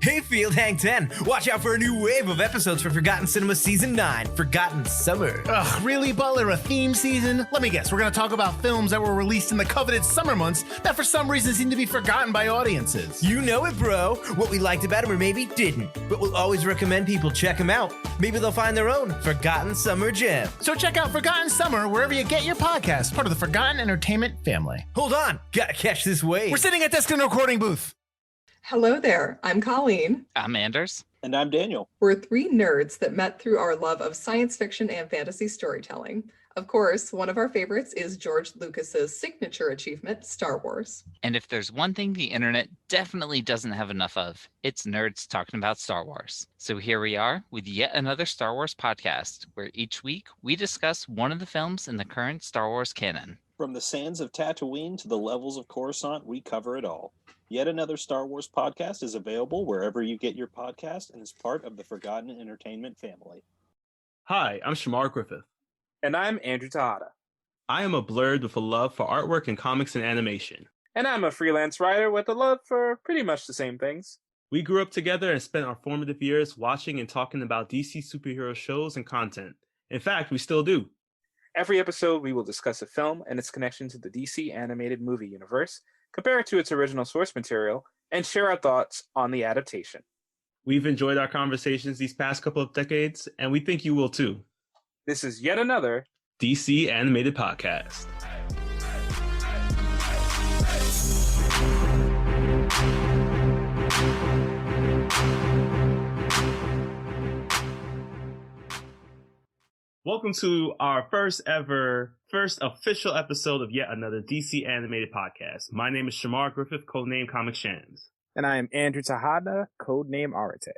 Hey, Field Hang 10! Watch out for a new wave of episodes for Forgotten Cinema Season 9, Forgotten Summer. Ugh, really, Butler? A theme season? Let me guess, we're gonna talk about films that were released in the coveted summer months that for some reason seem to be forgotten by audiences. You know it, bro! What we liked about them or maybe didn't, but we'll always recommend people check them out. Maybe they'll find their own Forgotten Summer gem. So check out Forgotten Summer wherever you get your podcast, part of the Forgotten Entertainment family. Hold on, gotta catch this wave. We're sitting at desk in a recording booth. Hello there, I'm Colleen. I'm Anders. And I'm Daniel. We're three nerds that met through our love of science fiction and fantasy storytelling. Of course, one of our favorites is George Lucas's signature achievement, Star Wars. And if there's one thing the internet definitely doesn't have enough of, it's nerds talking about Star Wars. So here we are with yet another Star Wars podcast, where each week we discuss one of the films in the current Star Wars canon. From the sands of Tatooine to the levels of Coruscant, we cover it all. Yet another Star Wars podcast is available wherever you get your podcast and is part of the Forgotten Entertainment family. Hi, I'm Chamar Griffith. And I'm Andrew Tejada. I am a blurred with a love for artwork and comics and animation. And I'm a freelance writer with a love for pretty much the same things. We grew up together and spent our formative years watching and talking about DC superhero shows and content. In fact, we still do. Every episode, we will discuss a film and its connection to the DC animated movie universe, compare it to its original source material, and share our thoughts on the adaptation. We've enjoyed our conversations these past couple of decades, and we think you will too. This is yet another DC Animated Podcast. Welcome to our first official episode of yet another DC Animated Podcast. My name is Chamar Griffith, codename Comic Shams. And I am Andrew Tejada, codename Arate.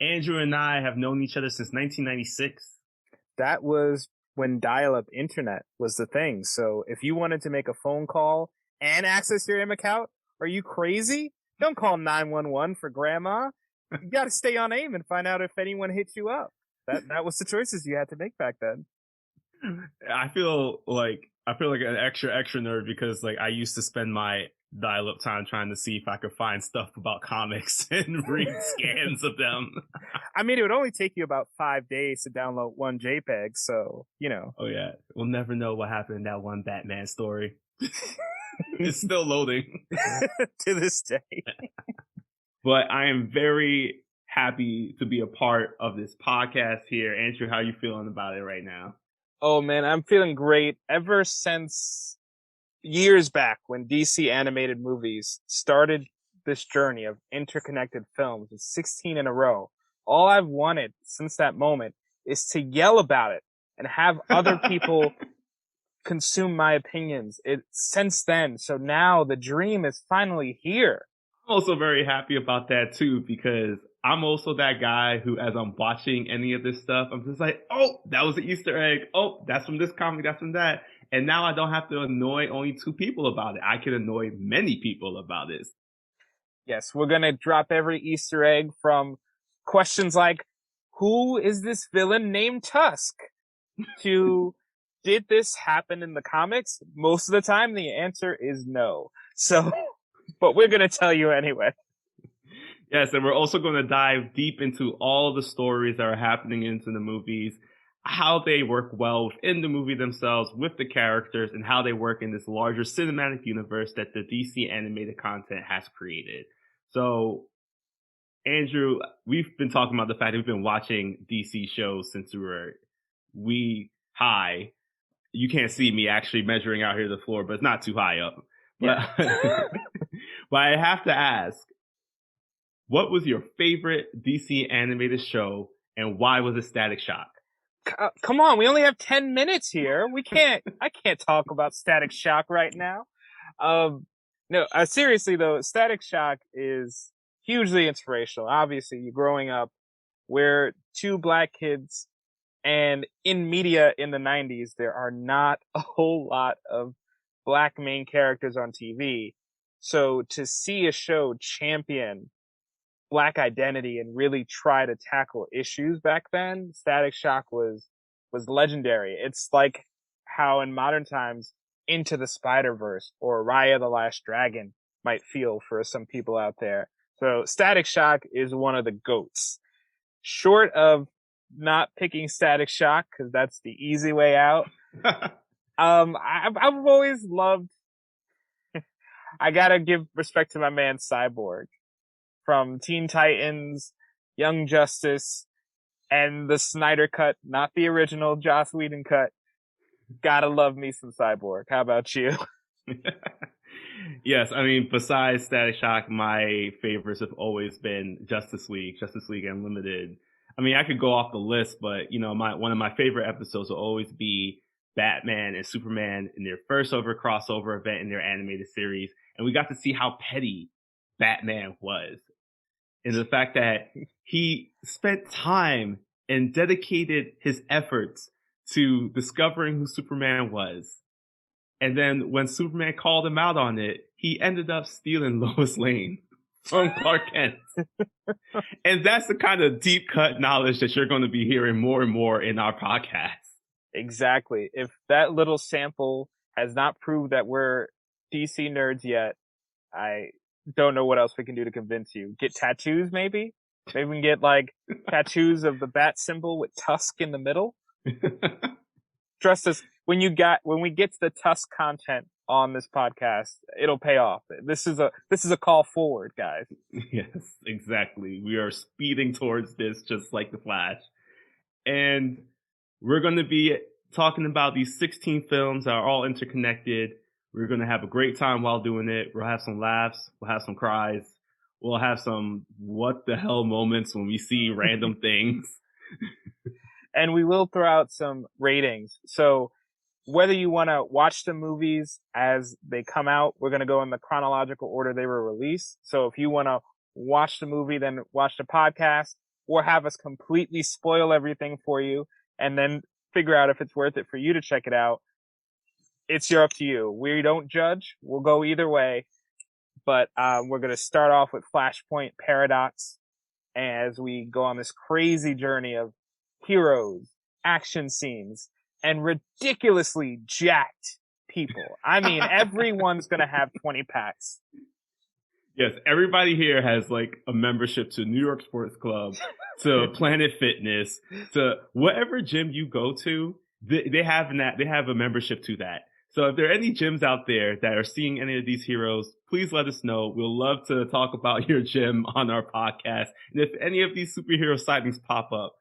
Andrew and I have known each other since 1996. That was when dial-up internet was the thing. So if you wanted to make a phone call and access your M account, are you crazy? Don't call 911 for grandma. You got to stay on AIM and find out if anyone hit you up. That was the choices you had to make back then. I feel like an extra nerd because like I used to spend my dial-up time trying to see if I could find stuff about comics and read scans of them. I mean, it would only take you about 5 days to download one JPEG, so, you know. Oh yeah, we'll never know what happened in that one Batman story. It's still loading. To this day. But I am very happy to be a part of this podcast here. Andrew, how are you feeling about it right now? Oh man, I'm feeling great. Ever since years back when DC animated movies started this journey of interconnected films with 16 in a row, all I've wanted since that moment is to yell about it and have other people consume my opinions. Since then, so now the dream is finally here. I'm also very happy about that too, because I'm also that guy who, as I'm watching any of this stuff, I'm just like, oh, that was an Easter egg. Oh, that's from this comic, that's from that. And now I don't have to annoy only two people about it. I can annoy many people about this. Yes, we're going to drop every Easter egg from questions like, who is this villain named Tusk? To, did this happen in the comics? Most of the time, the answer is no. So, but we're going to tell you anyway. Yes, and we're also going to dive deep into all the stories that are happening into the movies, how they work well within the movie themselves with the characters, and how they work in this larger cinematic universe that the DC animated content has created. So, Andrew, we've been talking about the fact that we've been watching DC shows since we were high. You can't see me actually measuring out here the floor, but it's not too high up. Yeah. But I have to ask, what was your favorite DC animated show, and why was it Static Shock? Come on, we only have 10 minutes here. I can't talk about Static Shock right now. No, seriously though, Static Shock is hugely inspirational. Obviously, you're growing up, we're two black kids, and in media in the 90s, there are not a whole lot of black main characters on TV. So to see a show champion black identity and really try to tackle issues back then, Static Shock was legendary. It's like how in modern times Into the Spider-Verse or Raya the Last Dragon might feel for some people out there. So Static Shock is one of the GOATs. Short of not picking Static Shock, because that's the easy way out. I've always loved, I gotta give respect to my man Cyborg. From Teen Titans, Young Justice, and the Snyder cut, not the original Joss Whedon cut. Gotta love me some Cyborg. How about you? Yes, I mean, besides Static Shock, my favorites have always been Justice League Unlimited. I mean, I could go off the list, but one of my favorite episodes will always be Batman and Superman in their first ever crossover event in their animated series, and we got to see how petty Batman was, and the fact that he spent time and dedicated his efforts to discovering who Superman was. And then when Superman called him out on it, he ended up stealing Lois Lane from Clark Kent. And that's the kind of deep cut knowledge that you're going to be hearing more and more in our podcast. Exactly. If that little sample has not proved that we're DC nerds yet, I don't know what else we can do to convince you. Get tattoos, maybe? Maybe we can get tattoos of the bat symbol with Tusk in the middle. Trust us, when we get to the Tusk content on this podcast, it'll pay off. This is a call forward, guys. Yes, exactly. We are speeding towards this just like the Flash. And we're going to be talking about these 16 films that are all interconnected. We're going to have a great time while doing it. We'll have some laughs. We'll have some cries. We'll have some what the hell moments when we see random things. And we will throw out some ratings. So whether you want to watch the movies as they come out, we're going to go in the chronological order they were released. So if you want to watch the movie, then watch the podcast, or have us completely spoil everything for you and then figure out if it's worth it for you to check it out, it's up to you. We don't judge. We'll go either way. But we're going to start off with Flashpoint Paradox as we go on this crazy journey of heroes, action scenes, and ridiculously jacked people. I mean, everyone's going to have 20 packs. Yes, everybody here has a membership to New York Sports Club, to Planet Fitness, to whatever gym you go to. They have a membership to that. So if there are any gyms out there that are seeing any of these heroes, please let us know. We'll love to talk about your gym on our podcast. And if any of these superhero sightings pop up.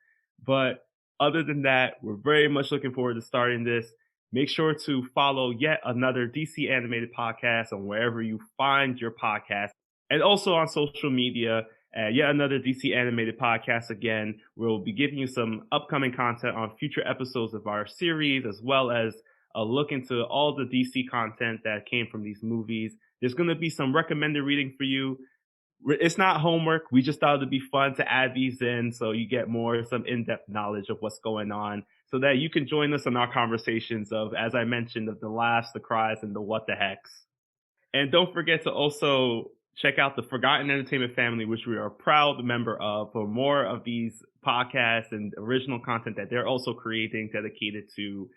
But other than that, we're very much looking forward to starting this. Make sure to follow Yet Another DC Animated Podcast on wherever you find your podcast. And also on social media, Yet Another DC Animated Podcast. Again, we'll be giving you some upcoming content on future episodes of our series, as well as a look into all the DC content that came from these movies. There's going to be some recommended reading for you. It's not homework. We just thought it'd be fun to add these in so you get some in-depth knowledge of what's going on, so that you can join us in our conversations of, as I mentioned, of the laughs, the cries, and the what the heck. And don't forget to also check out the Forgotten Entertainment family, which we are a proud member of, for more of these podcasts and original content that they're also creating dedicated to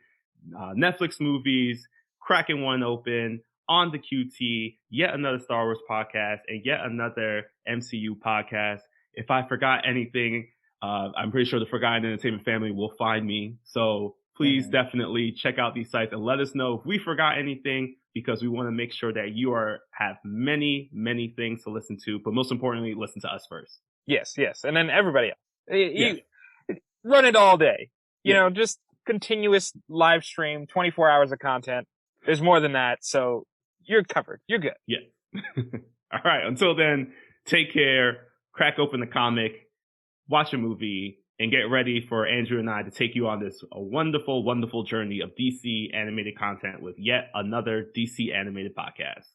Netflix movies, cracking one open, On the QT, Yet Another Star Wars podcast, and Yet Another MCU podcast. If I forgot anything, I'm pretty sure the Forgotten Entertainment family will find me. So please definitely check out these sites and let us know if we forgot anything, because we want to make sure that you have many, many things to listen to. But most importantly, listen to us first. Yes. And then everybody else. Run it all day. You know, just continuous live stream, 24 hours of content. There's more than that. So you're covered. You're good. Yeah. All right. Until then, take care, crack open the comic, watch a movie, and get ready for Andrew and I to take you on this wonderful, wonderful journey of DC animated content with Yet Another DC Animated Podcast.